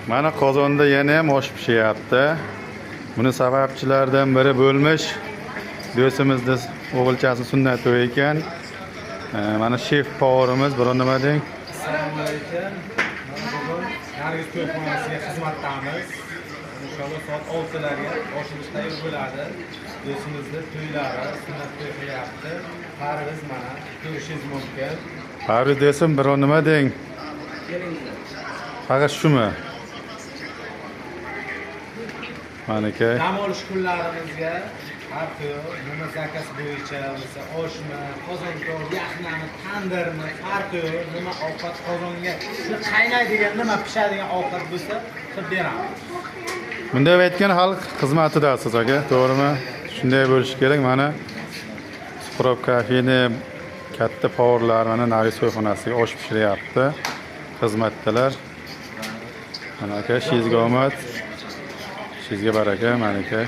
Mana qozonda yana ham osh pishyapti. Buni sababchilaridan biri bo'lmish do'stimizni o'g'ilchasi sunnat to'y ekan. Mana shef powerimiz, biror nima deng. Assalomu alaykum. Bugun Nargiz to'yxonasiga xizmatdamiz. Inshaalloh soat 6larga oshimiz tayyor bo'ladi. Do'stimizni to'ylari, sunnat to'y qilyapti. Parviz mana ko'rishingiz mumkin. Parviz desam biror nima deng. Faqat shumi? Manaka. Dam olish kunlarimizga har xil nima zakaz bo'yicha bo'lsa, oshmi, qozonto'q, yaxnami, tandirmi, farqi yo'q. Nima ovqat qozonga shu qaynaydigan, nima pishadigan ovqat bo'lsa, qilib beramiz. Bunday aytgan xalq xizmatidasiz aka, to'g'rimi? Shunday bo'lishi kerak. Mana Suqrot kafeni katta powerlar mana Nargiz to'yxonasiga osh pishiryapti. Xizmatdalar. Mana aka, sizga omad. Sizga baraka, malaka.